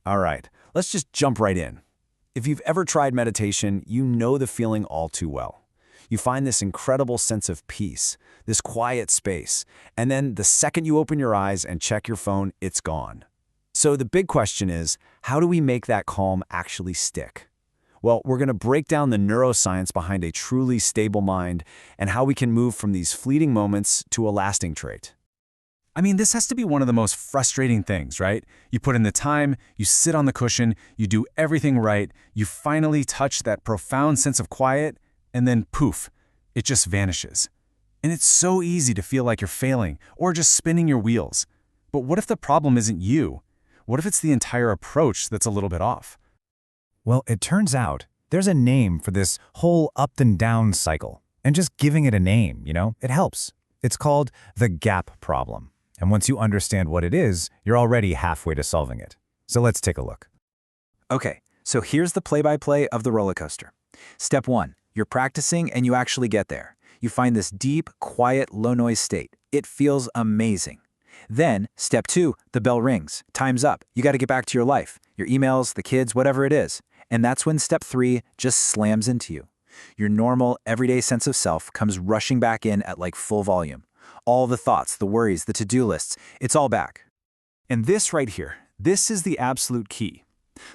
All right, let's just jump right in. If you've ever tried meditation, you know the feeling all too well. You find this incredible sense of peace, this quiet space, and then the second you open your eyes and check your phone, it's gone. So the big question is, how do we make that calm actually stick? Well, we're going to break down the neuroscience behind a truly stable mind and how we can move from these fleeting moments to a lasting trait. I mean, this has to be one of the most frustrating things, right? You put in the time, you sit on the cushion, you do everything right, you finally touch that profound sense of quiet, and then poof, it just vanishes. And it's so easy to feel like you're failing or just spinning your wheels. But what if the problem isn't you? What if it's the entire approach that's a little bit off? Well, it turns out there's a name for this whole up and down cycle. And just giving it a name, it helps. It's called the gap problem. And once you understand what it is, you're already halfway to solving it. So let's take a look. Okay, so here's the play-by-play of the roller coaster. Step 1, you're practicing and you actually get there. You find this deep, quiet, low-noise state. It feels amazing. Then, step 2, the bell rings. Time's up. You got to get back to your life, your emails, the kids, whatever it is. And that's when step 3 just slams into you. Your normal, everyday sense of self comes rushing back in at like full volume. All the thoughts, the worries, the to-do lists, it's all back. And this right here, this is the absolute key.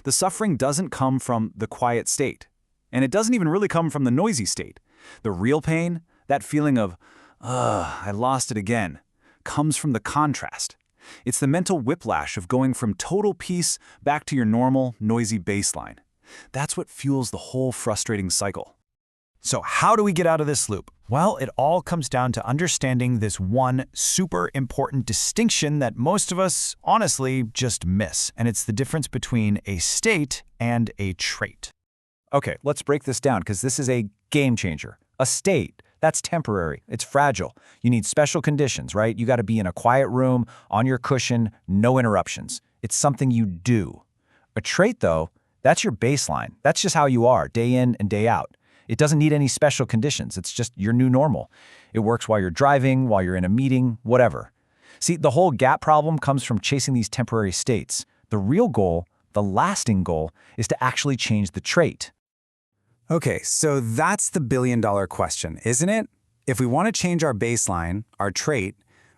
The suffering doesn't come from the quiet state. And it doesn't even really come from the noisy state. The real pain, that feeling of, I lost it again, comes from the contrast. It's the mental whiplash of going from total peace back to your normal, noisy baseline. That's what fuels the whole frustrating cycle. So how do we get out of this loop? Well, it all comes down to understanding this one super important distinction that most of us, honestly, just miss. And it's the difference between a state and a trait. Okay, let's break this down because this is a game changer. A state, that's temporary. It's fragile. You need special conditions, right? You got to be in a quiet room, on your cushion, no interruptions. It's something you do. A trait, though, that's your baseline. That's just how you are, day in and day out. It doesn't need any special conditions. It's just your new normal. It works while you're driving, while you're in a meeting, whatever. See, the whole gap problem comes from chasing these temporary states. The real goal, the lasting goal, is to actually change the trait. Okay, so that's the billion-dollar question, isn't it? If we want to change our baseline, our trait,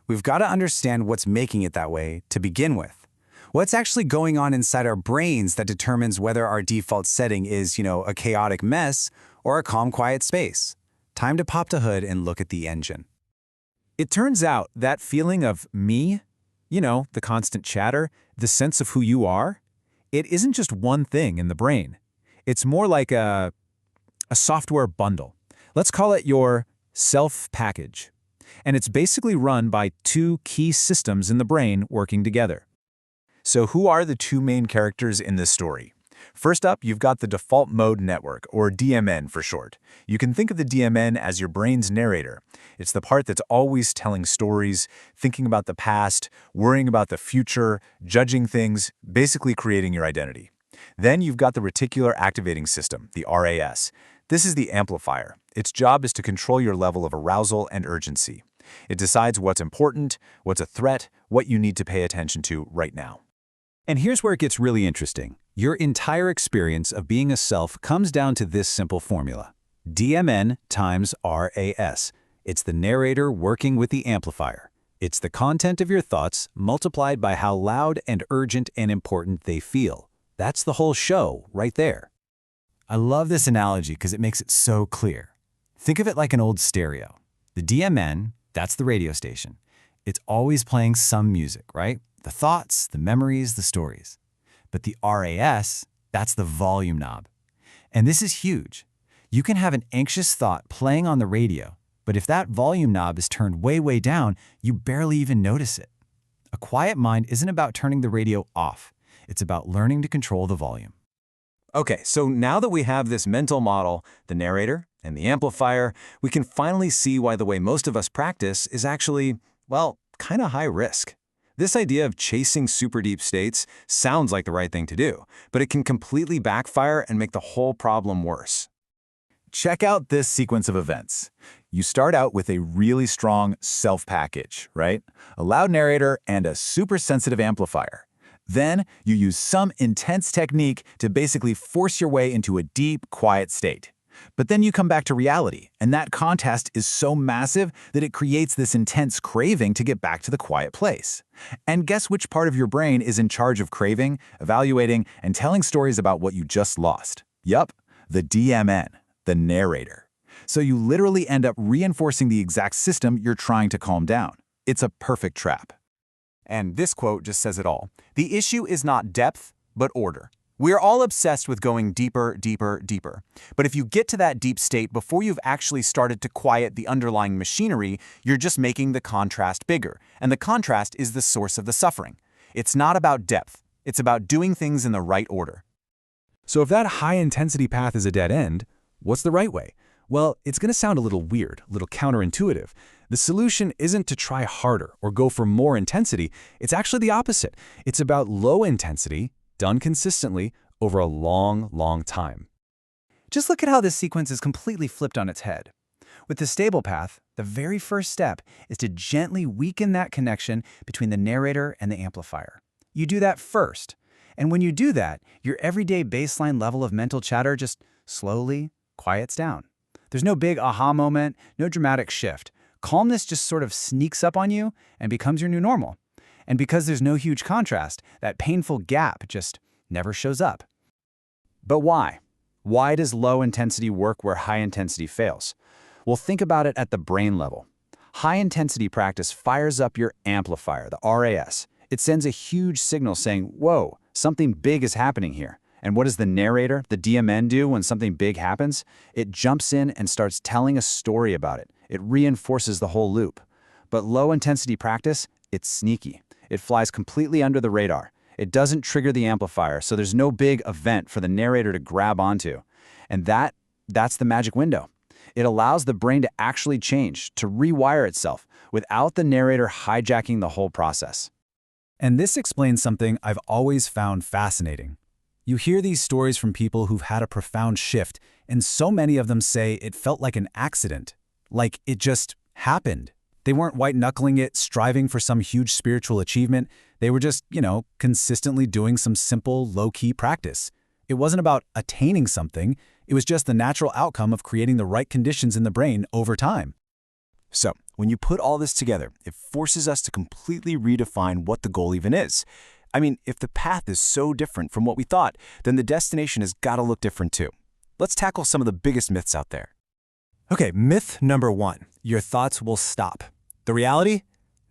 we've got to understand what's making it that way to begin with. What's actually going on inside our brains that determines whether our default setting is, a chaotic mess or a calm, quiet space? Time to pop the hood and look at the engine. It turns out that feeling of me, the constant chatter, the sense of who you are, it isn't just one thing in the brain. It's more like a software bundle. Let's call it your self package. And it's basically run by two key systems in the brain working together. So who are the two main characters in this story? First up, you've got the default mode network, or DMN for short. You can think of the DMN as your brain's narrator. It's the part that's always telling stories, thinking about the past, worrying about the future, judging things, basically creating your identity. Then you've got the reticular activating system, the RAS. This is the amplifier. Its job is to control your level of arousal and urgency. It decides what's important, what's a threat, what you need to pay attention to right now. And here's where it gets really interesting. Your entire experience of being a self comes down to this simple formula. DMN times RAS. It's the narrator working with the amplifier. It's the content of your thoughts multiplied by how loud and urgent and important they feel. That's the whole show right there. I love this analogy because it makes it so clear. Think of it like an old stereo. The DMN, that's the radio station. It's always playing some music, right? The thoughts, the memories, the stories. But the RAS, that's the volume knob. And this is huge. You can have an anxious thought playing on the radio, but if that volume knob is turned way, way down, you barely even notice it. A quiet mind isn't about turning the radio off. It's about learning to control the volume. Okay, so now that we have this mental model, the narrator and the amplifier, we can finally see why the way most of us practice is actually, well, kind of high risk. This idea of chasing super deep states sounds like the right thing to do, but it can completely backfire and make the whole problem worse. Check out this sequence of events. You start out with a really strong self package, right? A loud narrator and a super sensitive amplifier. Then you use some intense technique to basically force your way into a deep, quiet state. But then you come back to reality, and that contrast is so massive that it creates this intense craving to get back to the quiet place. And guess which part of your brain is in charge of craving, evaluating, and telling stories about what you just lost? Yup, the DMN, the narrator. So you literally end up reinforcing the exact system you're trying to calm down. It's a perfect trap. And this quote just says it all. The issue is not depth, but order. We are all obsessed with going deeper, deeper, deeper. But if you get to that deep state before you've actually started to quiet the underlying machinery, you're just making the contrast bigger. And the contrast is the source of the suffering. It's not about depth. It's about doing things in the right order. So if that high-intensity path is a dead end, what's the right way? Well, it's going to sound a little weird, a little counterintuitive. The solution isn't to try harder or go for more intensity. It's actually the opposite. It's about low intensity, done consistently over a long, long time. Just look at how this sequence is completely flipped on its head. With the stable path, the very first step is to gently weaken that connection between the narrator and the amplifier. You do that first. And when you do that, your everyday baseline level of mental chatter just slowly quiets down. There's no big aha moment, no dramatic shift. Calmness just sort of sneaks up on you and becomes your new normal. And because there's no huge contrast, that painful gap just never shows up. But why? Why does low intensity work where high intensity fails? Well, think about it at the brain level. High intensity practice fires up your amplifier, the RAS. It sends a huge signal saying, whoa, something big is happening here. And what does the narrator, the DMN, do when something big happens? It jumps in and starts telling a story about it. It reinforces the whole loop. But low intensity practice, it's sneaky. It flies completely under the radar. It doesn't trigger the amplifier, so there's no big event for the narrator to grab onto. And that's the magic window. It allows the brain to actually change, to rewire itself, without the narrator hijacking the whole process. And this explains something I've always found fascinating. You hear these stories from people who've had a profound shift, and so many of them say it felt like an accident, like it just happened. They weren't white-knuckling it, striving for some huge spiritual achievement. They were just, consistently doing some simple, low-key practice. It wasn't about attaining something. It was just the natural outcome of creating the right conditions in the brain over time. So, when you put all this together, it forces us to completely redefine what the goal even is. I mean, if the path is so different from what we thought, then the destination has got to look different too. Let's tackle some of the biggest myths out there. Okay, myth number 1. Your thoughts will stop. The reality?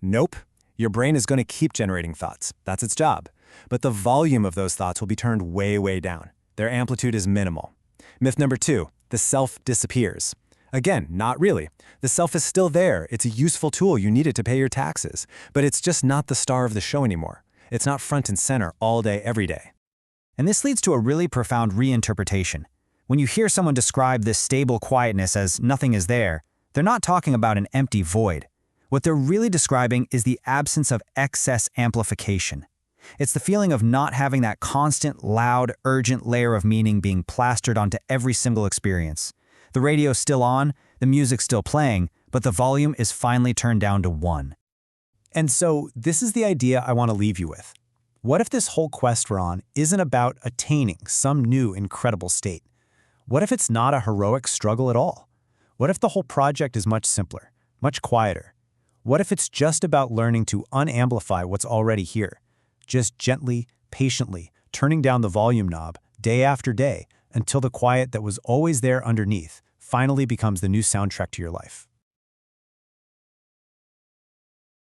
Nope. Your brain is going to keep generating thoughts. That's its job. But the volume of those thoughts will be turned way, way down. Their amplitude is minimal. Myth number 2. The self disappears. Again, not really. The self is still there. It's a useful tool. You need it to pay your taxes. But it's just not the star of the show anymore. It's not front and center all day, every day. And this leads to a really profound reinterpretation. When you hear someone describe this stable quietness as nothing is there, they're not talking about an empty void. What they're really describing is the absence of excess amplification. It's the feeling of not having that constant, loud, urgent layer of meaning being plastered onto every single experience. The radio's still on, the music's still playing, but the volume is finally turned down to 1. And so this is the idea I want to leave you with. What if this whole quest we're on isn't about attaining some new incredible state? What if it's not a heroic struggle at all? What if the whole project is much simpler, much quieter? What if it's just about learning to unamplify what's already here? Just gently, patiently, turning down the volume knob day after day until the quiet that was always there underneath finally becomes the new soundtrack to your life.